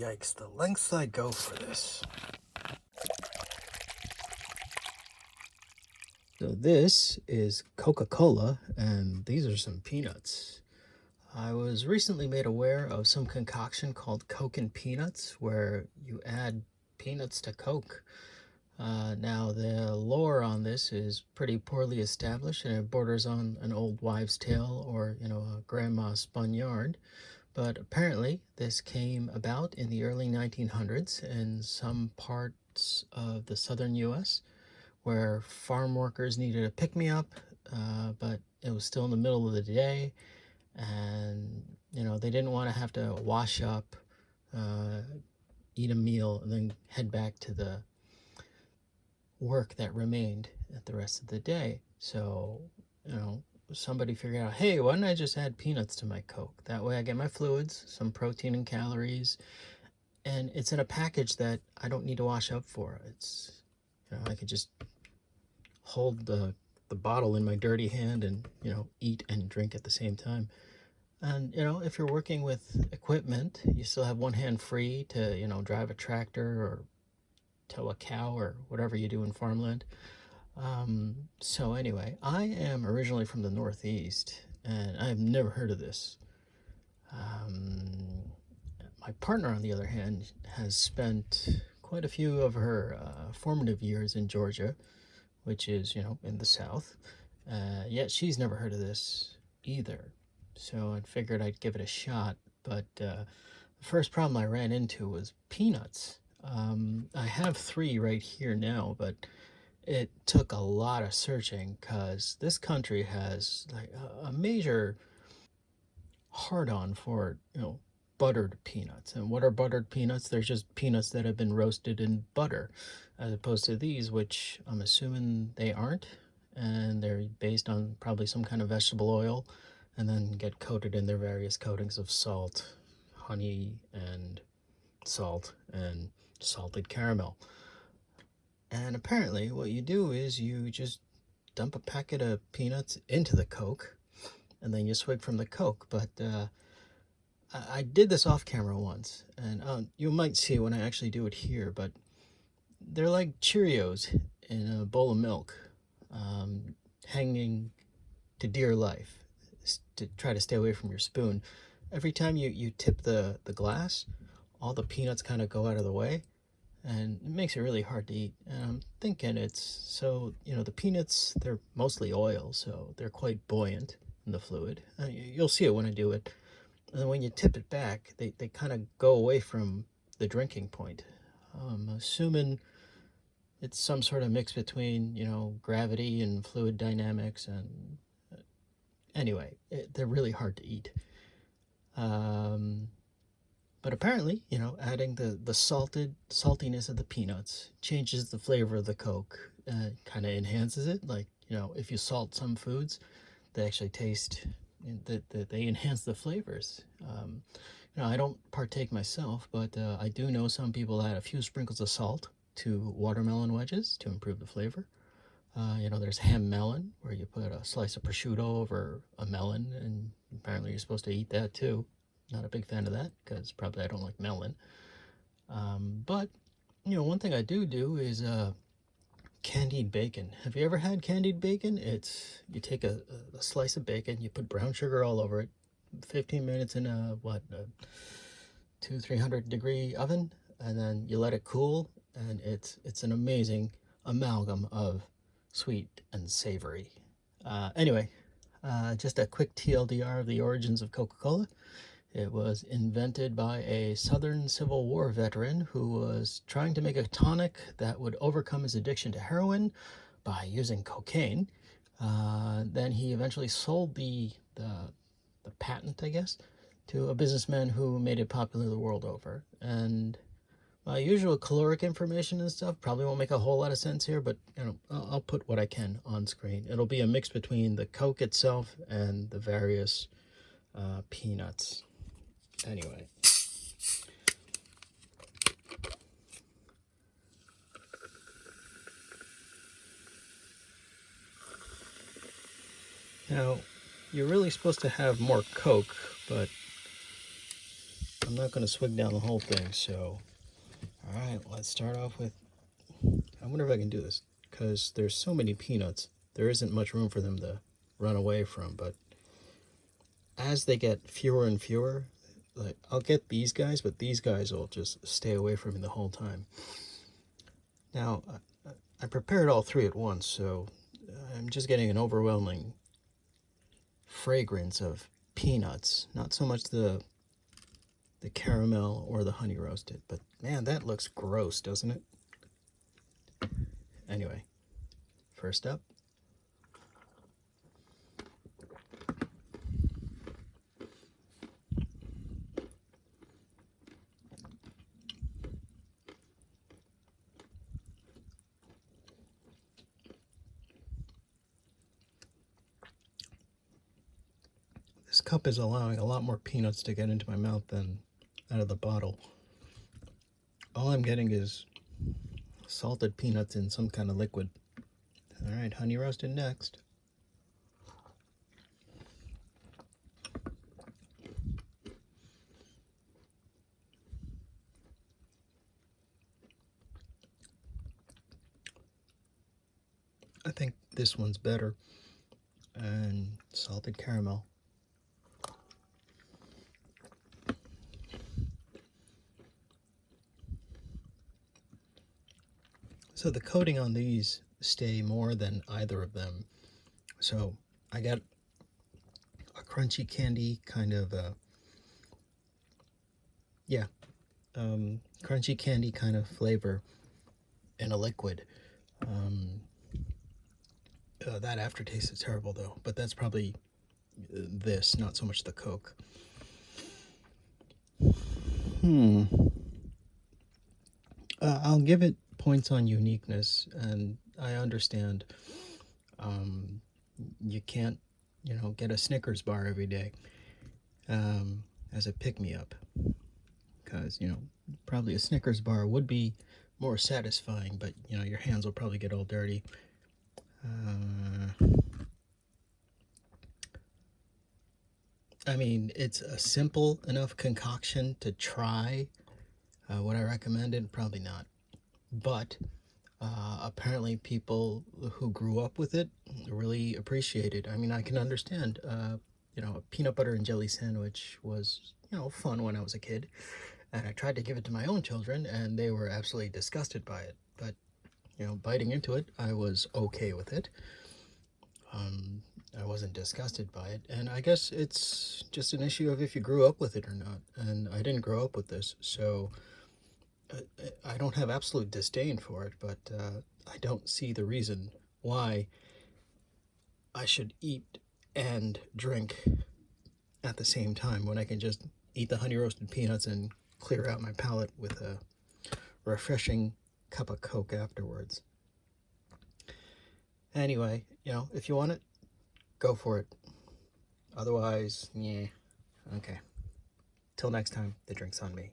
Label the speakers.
Speaker 1: Yikes, the lengths I'd go for this. So this is Coca-Cola, and these are some peanuts. I was recently made aware of some concoction called Coke and Peanuts, where you add peanuts to Coke. Now, the lore on this is pretty poorly established, and it borders on an old wives' tale or, a grandma spun yarn. But apparently, this came about in the early 1900s in some parts of the southern U.S., where farm workers needed a pick-me-up, but it was still in the middle of the day, and they didn't want to have to wash up, eat a meal, and then head back to the work that remained at the rest of the day. So somebody figured out, hey, why don't I just add peanuts to my Coke? That way I get my fluids, some protein and calories, and it's in a package that I don't need to wash up for. It's I could just hold the bottle in my dirty hand and eat and drink at the same time. And if you're working with equipment, you still have one hand free to drive a tractor or tow a cow or whatever you do in farmland. So anyway, I am originally from the Northeast, and I have never heard of this. My partner, on the other hand, has spent quite a few of her formative years in Georgia, which is, in the South. Yet she's never heard of this either. So I figured I'd give it a shot. But the first problem I ran into was peanuts. I have 3 right here now, but it took a lot of searching because this country has like a major hard-on for, buttered peanuts. And what are buttered peanuts? They're just peanuts that have been roasted in butter, as opposed to these, which I'm assuming they aren't, and they're based on probably some kind of vegetable oil, and then get coated in their various coatings of salt, honey, and salt, and salted caramel. And apparently what you do is you just dump a packet of peanuts into the Coke, and then you swig from the Coke. But I did this off camera once, and you might see when I actually do it here, but they're like Cheerios in a bowl of milk, hanging to dear life to try to stay away from your spoon. Every time you tip the glass, all the peanuts kind of go out of the way, and it makes it really hard to eat. And I'm thinking it's so, the peanuts, they're mostly oil, so they're quite buoyant in the fluid. You'll see it when I do it. And then when you tip it back, they kind of go away from the drinking point. Assuming it's some sort of mix between, gravity and fluid dynamics. And anyway, they're really hard to eat. But apparently, adding the saltiness of the peanuts changes the flavor of the Coke, kind of enhances it. Like, if you salt some foods, they actually taste, they enhance the flavors. I don't partake myself, but I do know some people add a few sprinkles of salt to watermelon wedges to improve the flavor. There's ham melon, where you put a slice of prosciutto over a melon, and apparently you're supposed to eat that too. Not a big fan of that, because probably I don't like melon. But, one thing I do is candied bacon. Have you ever had candied bacon? It's, you take a slice of bacon, you put brown sugar all over it, 15 minutes in a 200-300 degree oven, and then you let it cool, and it's an amazing amalgam of sweet and savory. Anyway, just a quick TLDR of the origins of Coca-Cola. It was invented by a Southern Civil War veteran who was trying to make a tonic that would overcome his addiction to heroin by using cocaine. Then he eventually sold the patent, I guess, to a businessman who made it popular the world over. And my usual caloric information and stuff probably won't make a whole lot of sense here, but I'll put what I can on screen. It'll be a mix between the Coke itself and the various peanuts. Anyway, now you're really supposed to have more Coke, but I'm not going to swig down the whole thing, so... Alright, let's start off with... I wonder if I can do this, because there's so many peanuts, there isn't much room for them to run away from, but as they get fewer and fewer, like, I'll get these guys, but these guys will just stay away from me the whole time. Now, I prepared all three at once, so I'm just getting an overwhelming fragrance of peanuts. Not so much the caramel or the honey roasted, but man, that looks gross, doesn't it? Anyway, first up. This cup is allowing a lot more peanuts to get into my mouth than out of the bottle. All I'm getting is salted peanuts in some kind of liquid. Alright, honey roasted next. I think this one's better. And salted caramel. So the coating on these stay more than either of them. So I got a crunchy candy kind of crunchy candy kind of flavor in a liquid. That aftertaste is terrible though, but that's probably this, not so much the Coke. I'll give it points on uniqueness, and I understand you can't, get a Snickers bar every day as a pick-me-up, because, probably a Snickers bar would be more satisfying, but, your hands will probably get all dirty. I mean, it's a simple enough concoction to try. Would I recommend it? Probably not. But apparently people who grew up with it really appreciate it. I mean, I can understand, a peanut butter and jelly sandwich was, fun when I was a kid. And I tried to give it to my own children, and they were absolutely disgusted by it. But, biting into it, I was okay with it. I wasn't disgusted by it, and I guess it's just an issue of if you grew up with it or not, and I didn't grow up with this, so I don't have absolute disdain for it, but I don't see the reason why I should eat and drink at the same time when I can just eat the honey roasted peanuts and clear out my palate with a refreshing cup of Coke afterwards. Anyway, if you want it, go for it. Otherwise, yeah, okay. Till next time, the drink's on me.